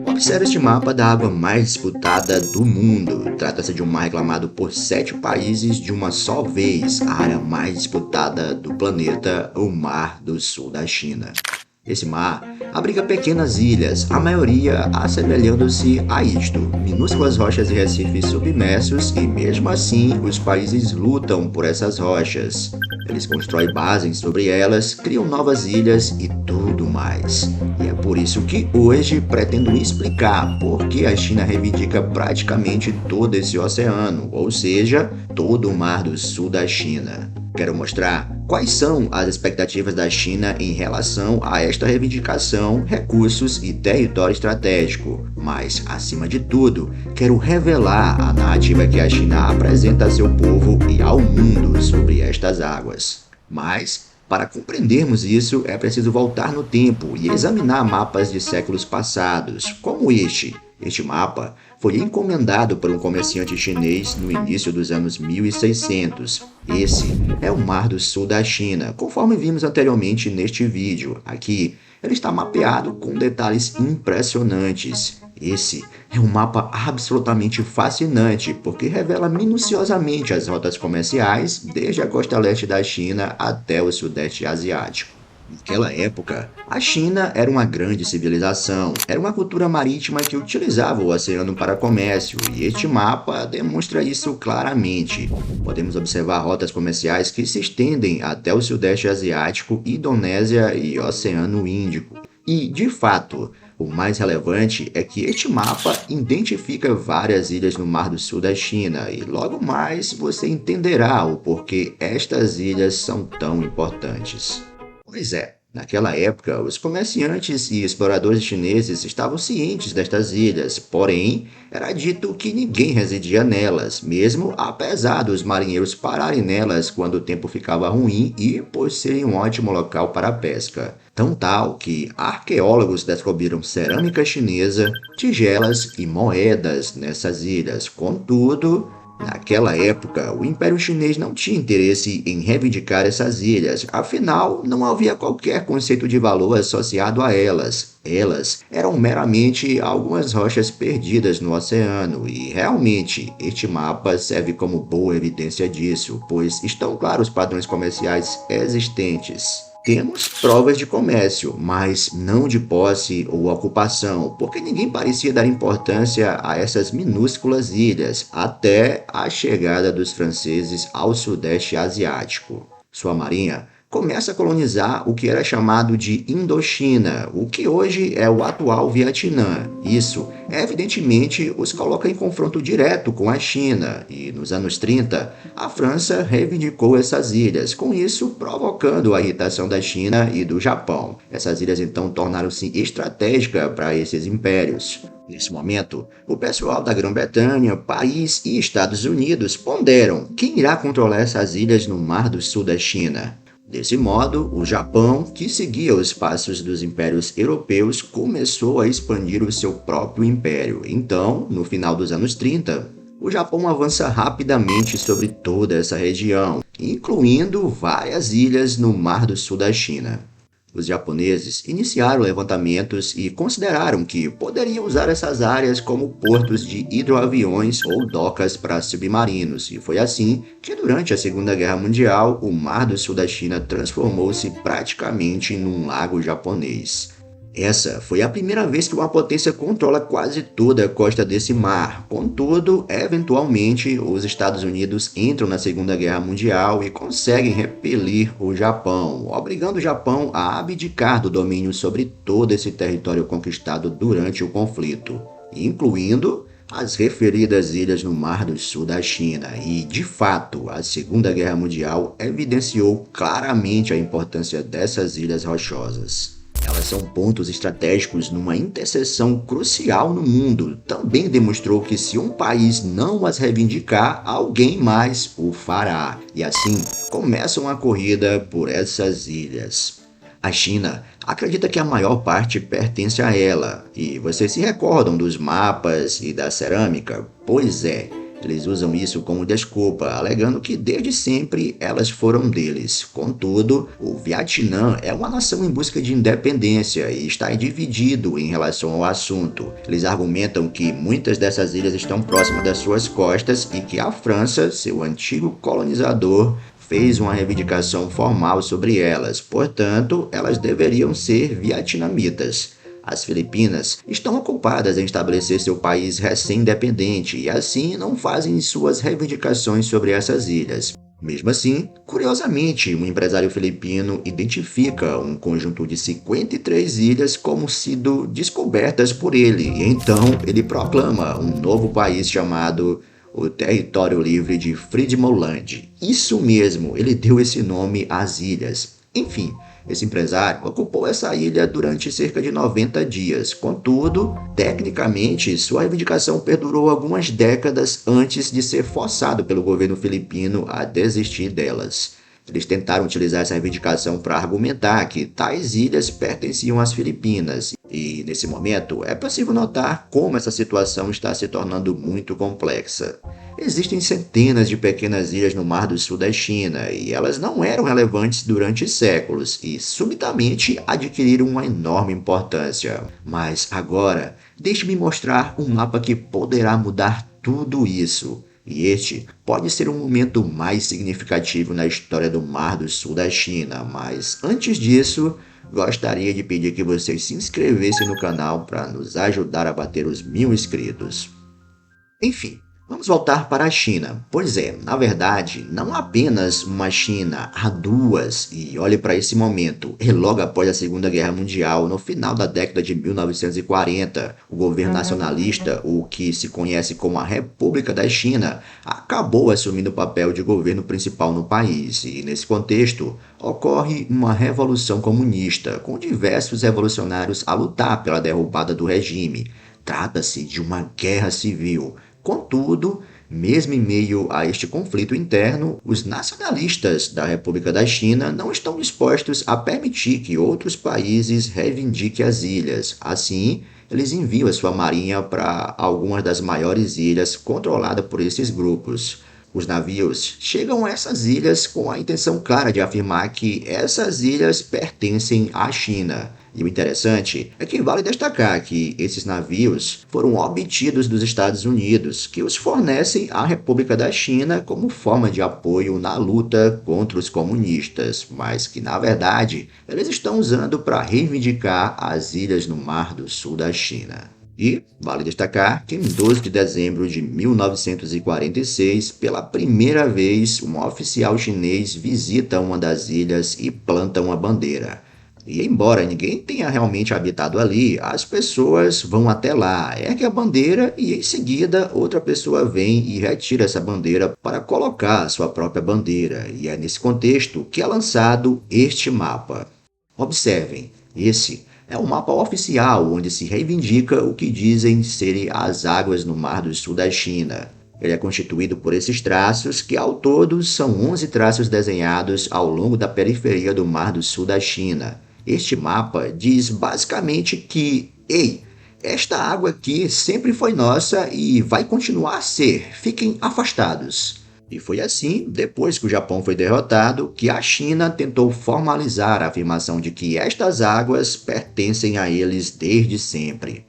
Observe este mapa da água mais disputada do mundo. Trata-se de um mar reclamado por 7 países de uma só vez. A área mais disputada do planeta, o Mar do Sul da China. Esse mar abriga pequenas ilhas, a maioria assemelhando-se a isto, minúsculas rochas e recifes submersos, e mesmo assim os países lutam por essas rochas. Eles constroem bases sobre elas, criam novas ilhas e tudo mais. E é por isso que hoje pretendo explicar por que a China reivindica praticamente todo esse oceano, ou seja, todo o Mar do Sul da China. Quero mostrar quais são as expectativas da China em relação a esta reivindicação, recursos e território estratégico. Mas, acima de tudo, quero revelar a narrativa que a China apresenta a seu povo e ao mundo sobre estas águas. Mas, para compreendermos isso, é preciso voltar no tempo e examinar mapas de séculos passados, como este. Este mapa foi encomendado por um comerciante chinês no início dos anos 1600. Esse é o Mar do Sul da China, conforme vimos anteriormente neste vídeo. Aqui, ele está mapeado com detalhes impressionantes. Esse é um mapa absolutamente fascinante, porque revela minuciosamente as rotas comerciais desde a costa leste da China até o sudeste asiático. Naquela época, a China era uma grande civilização, era uma cultura marítima que utilizava o oceano para comércio, e este mapa demonstra isso claramente. Podemos observar rotas comerciais que se estendem até o sudeste asiático, Indonésia e Oceano Índico. E, de fato, o mais relevante é que este mapa identifica várias ilhas no Mar do Sul da China, e logo mais você entenderá o porquê estas ilhas são tão importantes. Pois é, naquela época, os comerciantes e exploradores chineses estavam cientes destas ilhas, porém, era dito que ninguém residia nelas, mesmo apesar dos marinheiros pararem nelas quando o tempo ficava ruim e por serem um ótimo local para a pesca. Tão tal que arqueólogos descobriram cerâmica chinesa, tigelas e moedas nessas ilhas. Contudo, naquela época, o Império Chinês não tinha interesse em reivindicar essas ilhas, afinal, não havia qualquer conceito de valor associado a elas. Elas eram meramente algumas rochas perdidas no oceano, e realmente este mapa serve como boa evidência disso, pois estão claros os padrões comerciais existentes. Temos provas de comércio, mas não de posse ou ocupação, porque ninguém parecia dar importância a essas minúsculas ilhas até a chegada dos franceses ao Sudeste Asiático. Sua marinha começa a colonizar o que era chamado de Indochina, o que hoje é o atual Vietnã. Isso, evidentemente, os coloca em confronto direto com a China, e nos anos 30, a França reivindicou essas ilhas, com isso provocando a irritação da China e do Japão. Essas ilhas então tornaram-se estratégicas para esses impérios. Nesse momento, o pessoal da Grã-Bretanha, Paris e Estados Unidos ponderam quem irá controlar essas ilhas no Mar do Sul da China. Desse modo, o Japão, que seguia os passos dos impérios europeus, começou a expandir o seu próprio império. Então, no final dos anos 30, o Japão avança rapidamente sobre toda essa região, incluindo várias ilhas no Mar do Sul da China. Os japoneses iniciaram levantamentos e consideraram que poderiam usar essas áreas como portos de hidroaviões ou docas para submarinos, e foi assim que durante a Segunda Guerra Mundial o Mar do Sul da China transformou-se praticamente num lago japonês. Essa foi a primeira vez que uma potência controla quase toda a costa desse mar. Contudo, eventualmente, os Estados Unidos entram na Segunda Guerra Mundial e conseguem repelir o Japão, obrigando o Japão a abdicar do domínio sobre todo esse território conquistado durante o conflito, incluindo as referidas ilhas no Mar do Sul da China. E, de fato, a Segunda Guerra Mundial evidenciou claramente a importância dessas ilhas rochosas. Elas são pontos estratégicos numa interseção crucial no mundo. Também demonstrou que se um país não as reivindicar, alguém mais o fará. E assim, começa uma corrida por essas ilhas. A China acredita que a maior parte pertence a ela. E vocês se recordam dos mapas e da cerâmica? Pois é. Eles usam isso como desculpa, alegando que desde sempre elas foram deles. Contudo, o Vietnã é uma nação em busca de independência e está dividido em relação ao assunto. Eles argumentam que muitas dessas ilhas estão próximas das suas costas e que a França, seu antigo colonizador, fez uma reivindicação formal sobre elas, portanto, elas deveriam ser vietnamitas. As Filipinas estão ocupadas em estabelecer seu país recém-independente e assim não fazem suas reivindicações sobre essas ilhas. Mesmo assim, curiosamente, um empresário filipino identifica um conjunto de 53 ilhas como sendo descobertas por ele, e então ele proclama um novo país chamado o Território Livre de Friedmanland. Isso mesmo, ele deu esse nome às ilhas. Enfim, esse empresário ocupou essa ilha durante cerca de 90 dias. Contudo, tecnicamente, sua reivindicação perdurou algumas décadas antes de ser forçado pelo governo filipino a desistir delas. Eles tentaram utilizar essa reivindicação para argumentar que tais ilhas pertenciam às Filipinas. E, nesse momento, é possível notar como essa situação está se tornando muito complexa. Existem centenas de pequenas ilhas no Mar do Sul da China e elas não eram relevantes durante séculos e subitamente adquiriram uma enorme importância. Mas agora, deixe-me mostrar um mapa que poderá mudar tudo isso. E este pode ser o momento mais significativo na história do Mar do Sul da China, mas antes disso, gostaria de pedir que vocês se inscrevessem no canal para nos ajudar a bater os 1000 inscritos. Enfim, vamos voltar para a China. Pois é, na verdade, não apenas uma China, há duas. E olhe para esse momento. E logo após a Segunda Guerra Mundial, no final da década de 1940, o governo nacionalista, o que se conhece como a República da China, acabou assumindo o papel de governo principal no país. E nesse contexto, ocorre uma revolução comunista, com diversos revolucionários a lutar pela derrubada do regime. Trata-se de uma guerra civil. Contudo, mesmo em meio a este conflito interno, os nacionalistas da República da China não estão dispostos a permitir que outros países reivindiquem as ilhas. Assim, eles enviam a sua marinha para algumas das maiores ilhas controladas por esses grupos. Os navios chegam a essas ilhas com a intenção clara de afirmar que essas ilhas pertencem à China. E o interessante é que vale destacar que esses navios foram obtidos dos Estados Unidos, que os fornecem à República da China como forma de apoio na luta contra os comunistas, mas que, na verdade, eles estão usando para reivindicar as ilhas no Mar do Sul da China. E vale destacar que em 12 de dezembro de 1946, pela primeira vez, um oficial chinês visita uma das ilhas e planta uma bandeira. E embora ninguém tenha realmente habitado ali, as pessoas vão até lá, erguem a bandeira e em seguida outra pessoa vem e retira essa bandeira para colocar a sua própria bandeira. E é nesse contexto que é lançado este mapa. Observem, esse é um mapa oficial onde se reivindica o que dizem serem as águas no Mar do Sul da China. Ele é constituído por esses traços, que ao todo são 11 traços desenhados ao longo da periferia do Mar do Sul da China. Este mapa diz basicamente que, ei, esta água aqui sempre foi nossa e vai continuar a ser, fiquem afastados. E foi assim, depois que o Japão foi derrotado, que a China tentou formalizar a afirmação de que estas águas pertencem a eles desde sempre.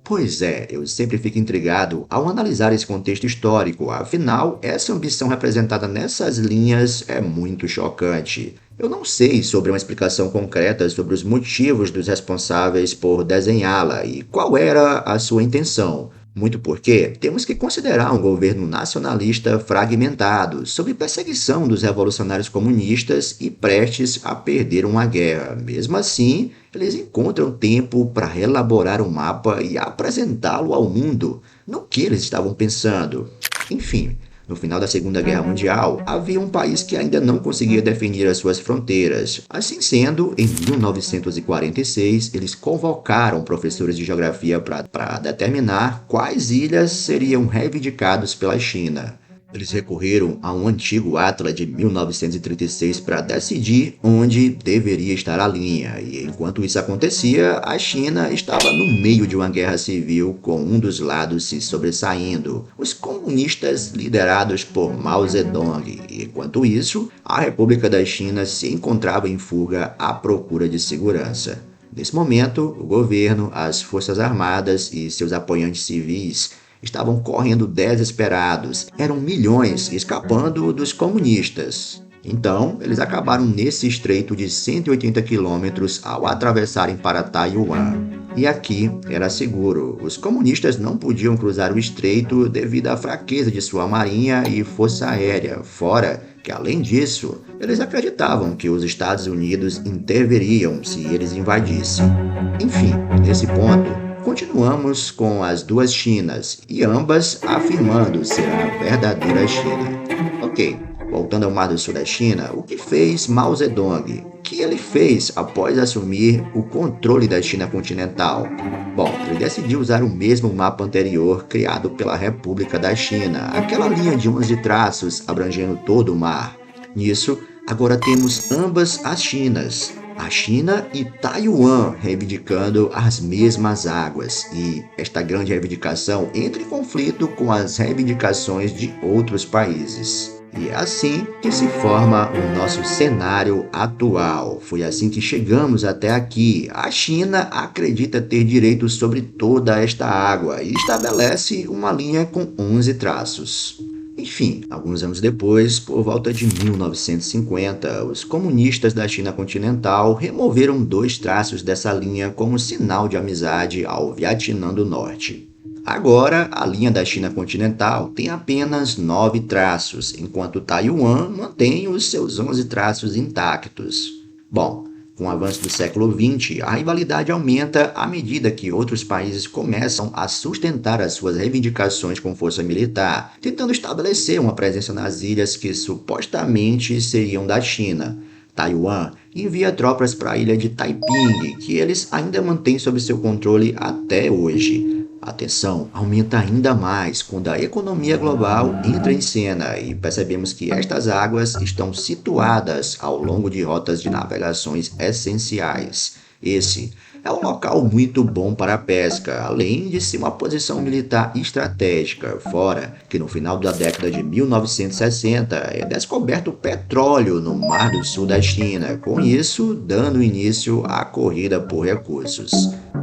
Pois é, eu sempre fico intrigado ao analisar esse contexto histórico, afinal, essa ambição representada nessas linhas é muito chocante. Eu não sei sobre uma explicação concreta sobre os motivos dos responsáveis por desenhá-la e qual era a sua intenção. Muito porque temos que considerar um governo nacionalista fragmentado, sob perseguição dos revolucionários comunistas e prestes a perder uma guerra. Mesmo assim, eles encontram tempo para reelaborar um mapa e apresentá-lo ao mundo. No que eles estavam pensando? Enfim, no final da Segunda Guerra Mundial, havia um país que ainda não conseguia definir as suas fronteiras. Assim sendo, em 1946, eles convocaram professores de geografia para determinar quais ilhas seriam reivindicadas pela China. Eles recorreram a um antigo Atlas de 1936 para decidir onde deveria estar a linha, e enquanto isso acontecia, a China estava no meio de uma guerra civil com um dos lados se sobressaindo, os comunistas liderados por Mao Zedong. E, enquanto isso, a República da China se encontrava em fuga à procura de segurança. Nesse momento, o governo, as forças armadas e seus apoiantes civis estavam correndo desesperados. Eram milhões escapando dos comunistas. Então, eles acabaram nesse estreito de 180 quilômetros ao atravessarem para Taiwan. E aqui era seguro. Os comunistas não podiam cruzar o estreito devido à fraqueza de sua marinha e força aérea, fora que, além disso, eles acreditavam que os Estados Unidos interviriam se eles invadissem. Enfim, nesse ponto, continuamos com as duas Chinas, e ambas afirmando ser a verdadeira China. Ok, voltando ao Mar do Sul da China, o que fez Mao Zedong? O que ele fez após assumir o controle da China continental? Bom, ele decidiu usar o mesmo mapa anterior criado pela República da China, aquela linha de 11 traços abrangendo todo o mar. Nisso, agora temos ambas as Chinas, a China e Taiwan reivindicando as mesmas águas, e esta grande reivindicação entra em conflito com as reivindicações de outros países. E é assim que se forma o nosso cenário atual. Foi assim que chegamos até aqui. A China acredita ter direito sobre toda esta água e estabelece uma linha com 11 traços. Enfim, alguns anos depois, por volta de 1950, os comunistas da China continental removeram 2 traços dessa linha como sinal de amizade ao Vietnã do Norte. Agora, a linha da China continental tem apenas 9 traços, enquanto Taiwan mantém os seus 11 traços intactos. Bom, com o avanço do século XX, a rivalidade aumenta à medida que outros países começam a sustentar as suas reivindicações com força militar, tentando estabelecer uma presença nas ilhas que supostamente seriam da China. Taiwan envia tropas para a ilha de Taiping, que eles ainda mantêm sob seu controle até hoje. A tensão aumenta ainda mais quando a economia global entra em cena e percebemos que estas águas estão situadas ao longo de rotas de navegações essenciais. Esse é um local muito bom para a pesca, além de ser uma posição militar estratégica, fora que no final da década de 1960 é descoberto petróleo no Mar do Sul da China, com isso dando início à corrida por recursos.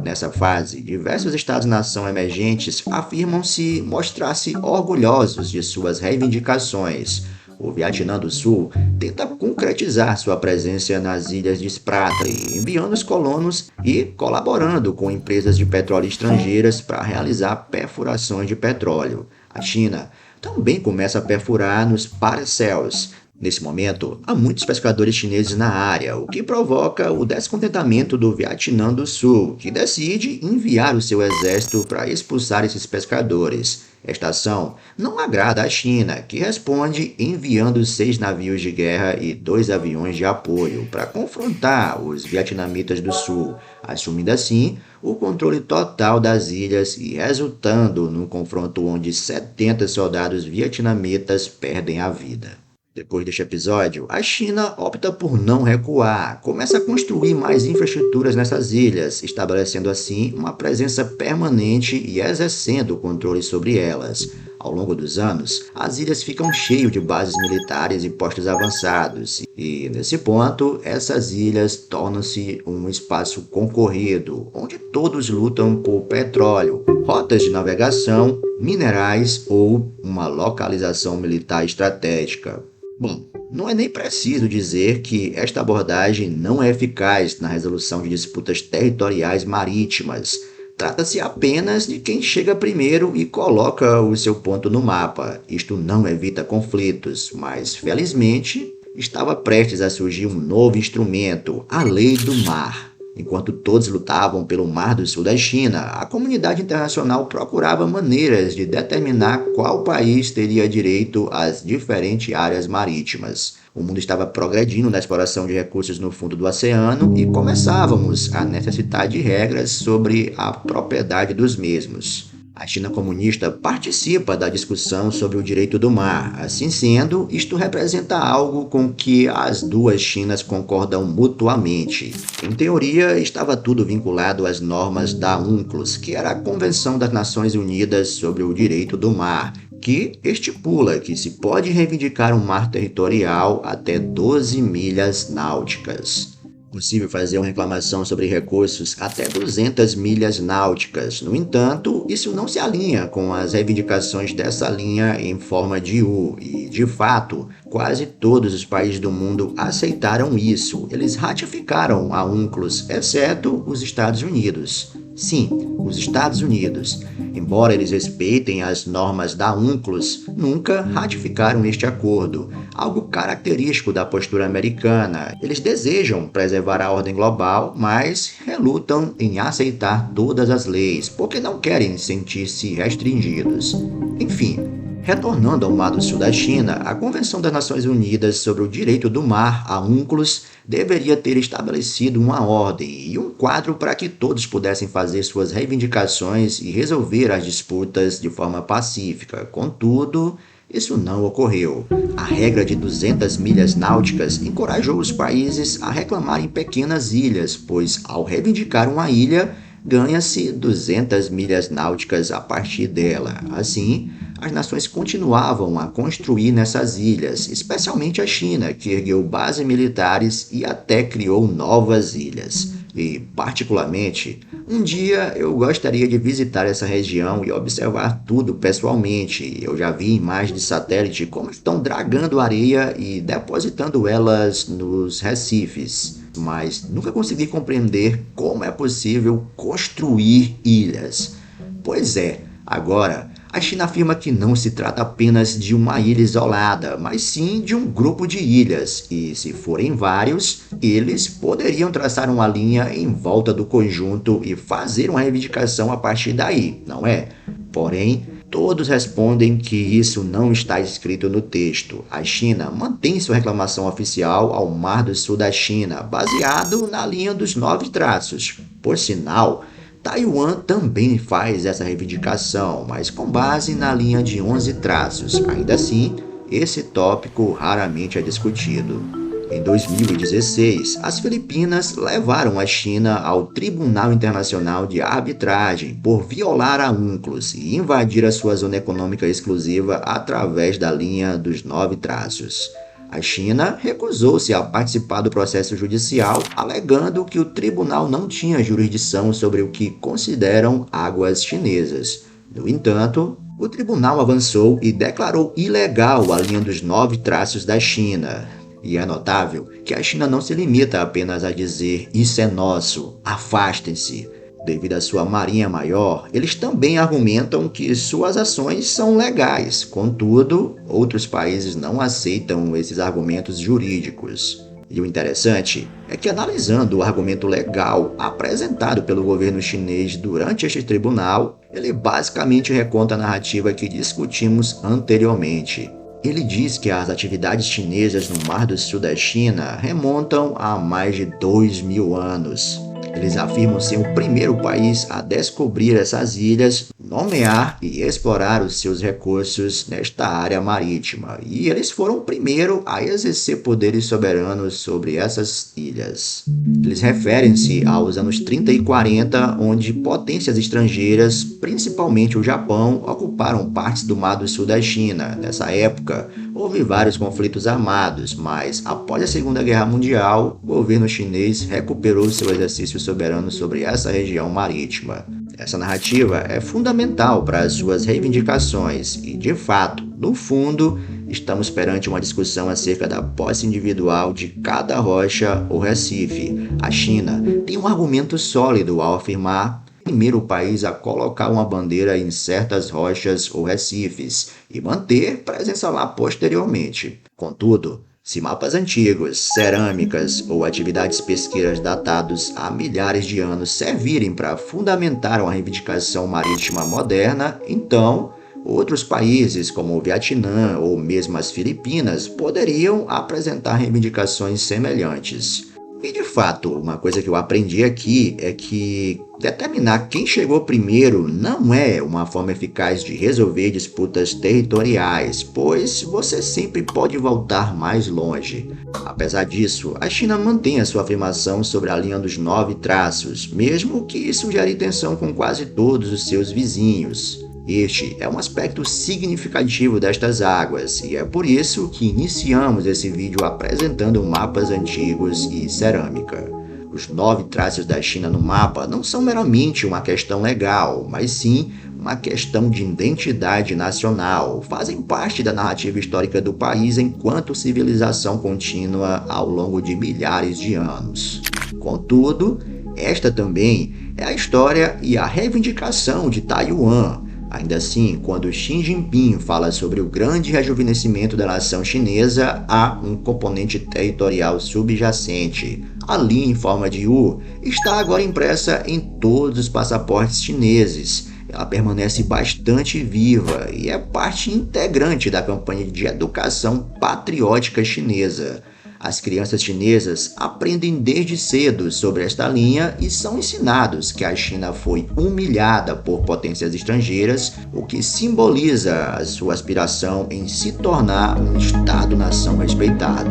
Nessa fase, diversos estados-nação emergentes afirmam-se mostrar-se orgulhosos de suas reivindicações. O Vietnã do Sul tenta concretizar sua presença nas ilhas de Spratly, enviando os colonos e colaborando com empresas de petróleo estrangeiras para realizar perfurações de petróleo. A China também começa a perfurar nos Paracels. Nesse momento, há muitos pescadores chineses na área, o que provoca o descontentamento do Vietnã do Sul, que decide enviar o seu exército para expulsar esses pescadores. Esta ação não agrada à China, que responde enviando 6 navios de guerra e 2 aviões de apoio para confrontar os vietnamitas do Sul, assumindo assim o controle total das ilhas e resultando num confronto onde 70 soldados vietnamitas perdem a vida. Depois deste episódio, a China opta por não recuar, começa a construir mais infraestruturas nessas ilhas, estabelecendo assim uma presença permanente e exercendo o controle sobre elas. Ao longo dos anos, as ilhas ficam cheias de bases militares e postos avançados, e nesse ponto, essas ilhas tornam-se um espaço concorrido, onde todos lutam por petróleo, rotas de navegação, minerais ou uma localização militar estratégica. Bom, não é nem preciso dizer que esta abordagem não é eficaz na resolução de disputas territoriais marítimas. Trata-se apenas de quem chega primeiro e coloca o seu ponto no mapa. Isto não evita conflitos, mas felizmente estava prestes a surgir um novo instrumento, a Lei do Mar. Enquanto todos lutavam pelo Mar do Sul da China, a comunidade internacional procurava maneiras de determinar qual país teria direito às diferentes áreas marítimas. O mundo estava progredindo na exploração de recursos no fundo do oceano e começávamos a necessitar de regras sobre a propriedade dos mesmos. A China comunista participa da discussão sobre o direito do mar. Assim sendo, isto representa algo com que as duas Chinas concordam mutuamente. Em teoria, estava tudo vinculado às normas da UNCLOS, que era a Convenção das Nações Unidas sobre o Direito do Mar, que estipula que se pode reivindicar um mar territorial até 12 milhas náuticas. Possível fazer uma reclamação sobre recursos até 200 milhas náuticas. No entanto, isso não se alinha com as reivindicações dessa linha em forma de U, e, de fato, quase todos os países do mundo aceitaram isso. Eles ratificaram a UNCLOS, exceto os Estados Unidos. Sim, os Estados Unidos, embora eles respeitem as normas da UNCLOS, nunca ratificaram este acordo, algo característico da postura americana. Eles desejam preservar a ordem global, mas relutam em aceitar todas as leis, porque não querem sentir-se restringidos. Enfim, retornando ao Mar do Sul da China, a Convenção das Nações Unidas sobre o Direito do Mar, a UNCLOS, deveria ter estabelecido uma ordem e um quadro para que todos pudessem fazer suas reivindicações e resolver as disputas de forma pacífica. Contudo, isso não ocorreu. A regra de 200 milhas náuticas encorajou os países a reclamarem pequenas ilhas, pois, ao reivindicar uma ilha, ganha-se 200 milhas náuticas a partir dela. Assim, as nações continuavam a construir nessas ilhas, especialmente a China, que ergueu bases militares e até criou novas ilhas. E, particularmente, um dia eu gostaria de visitar essa região e observar tudo pessoalmente. Eu já vi imagens de satélite como estão dragando areia e depositando elas nos recifes, mas nunca consegui compreender como é possível construir ilhas. Pois é, agora a China afirma que não se trata apenas de uma ilha isolada, mas sim de um grupo de ilhas, e se forem vários, eles poderiam traçar uma linha em volta do conjunto e fazer uma reivindicação a partir daí, não é? Porém, todos respondem que isso não está escrito no texto. A China mantém sua reclamação oficial ao Mar do Sul da China, baseado na linha dos 9 traços. Por sinal, Taiwan também faz essa reivindicação, mas com base na linha de 11 traços. Ainda assim, esse tópico raramente é discutido. Em 2016, as Filipinas levaram a China ao Tribunal Internacional de Arbitragem por violar a UNCLOS e invadir a sua zona econômica exclusiva através da linha dos 9 traços. A China recusou-se a participar do processo judicial, alegando que o tribunal não tinha jurisdição sobre o que consideram águas chinesas. No entanto, o tribunal avançou e declarou ilegal a linha dos 9 traços da China. E é notável que a China não se limita apenas a dizer "isso é nosso, afastem-se". Devido à sua marinha maior, eles também argumentam que suas ações são legais. Contudo, outros países não aceitam esses argumentos jurídicos. E o interessante é que, analisando o argumento legal apresentado pelo governo chinês durante este tribunal, ele basicamente reconta a narrativa que discutimos anteriormente. Ele diz que as atividades chinesas no Mar do Sul da China remontam a mais de 2.000 anos. Eles afirmam ser o primeiro país a descobrir essas ilhas, nomear e explorar os seus recursos nesta área marítima. E eles foram o primeiro a exercer poderes soberanos sobre essas ilhas. Eles referem-se aos anos 30 e 40, onde potências estrangeiras, principalmente o Japão, ocuparam partes do Mar do Sul da China. Nessa época, houve vários conflitos armados, mas após a Segunda Guerra Mundial, o governo chinês recuperou seu exercício soberano sobre essa região marítima. Essa narrativa é fundamental para as suas reivindicações e, de fato, no fundo, estamos perante uma discussão acerca da posse individual de cada rocha ou recife. A China tem um argumento sólido ao afirmar primeiro país a colocar uma bandeira em certas rochas ou recifes e manter presença lá posteriormente. Contudo, se mapas antigos, cerâmicas ou atividades pesqueiras datados há milhares de anos servirem para fundamentar uma reivindicação marítima moderna, então outros países, como o Vietnã ou mesmo as Filipinas, poderiam apresentar reivindicações semelhantes. E de fato, uma coisa que eu aprendi aqui é que determinar quem chegou primeiro não é uma forma eficaz de resolver disputas territoriais, pois você sempre pode voltar mais longe. Apesar disso, a China mantém a sua afirmação sobre a linha dos 9 traços, mesmo que isso gere tensão com quase todos os seus vizinhos. Este é um aspecto significativo destas águas, e é por isso que iniciamos esse vídeo apresentando mapas antigos e cerâmica. Os 9 traços da China no mapa não são meramente uma questão legal, mas sim uma questão de identidade nacional. Fazem parte da narrativa histórica do país enquanto civilização contínua ao longo de milhares de anos. Contudo, esta também é a história e a reivindicação de Taiwan. Ainda assim, quando Xi Jinping fala sobre o grande rejuvenescimento da nação chinesa, há um componente territorial subjacente. A linha em forma de U está agora impressa em todos os passaportes chineses. Ela permanece bastante viva e é parte integrante da campanha de educação patriótica chinesa. As crianças chinesas aprendem desde cedo sobre esta linha e são ensinados que a China foi humilhada por potências estrangeiras, o que simboliza a sua aspiração em se tornar um Estado-nação respeitado.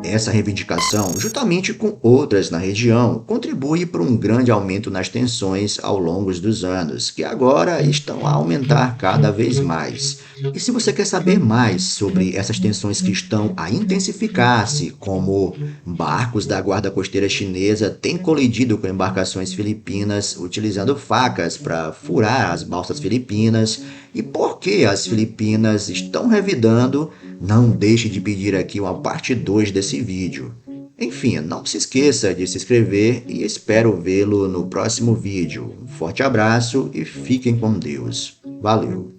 Essa reivindicação, juntamente com outras na região, contribui para um grande aumento nas tensões ao longo dos anos, que agora estão a aumentar cada vez mais. E se você quer saber mais sobre essas tensões que estão a intensificar-se, como barcos da guarda costeira chinesa têm colidido com embarcações filipinas utilizando facas para furar as balsas filipinas, e por que as Filipinas estão revidando, não deixe de pedir aqui uma parte 2 desse vídeo. Enfim, não se esqueça de se inscrever e espero vê-lo no próximo vídeo. Um forte abraço e fiquem com Deus. Valeu!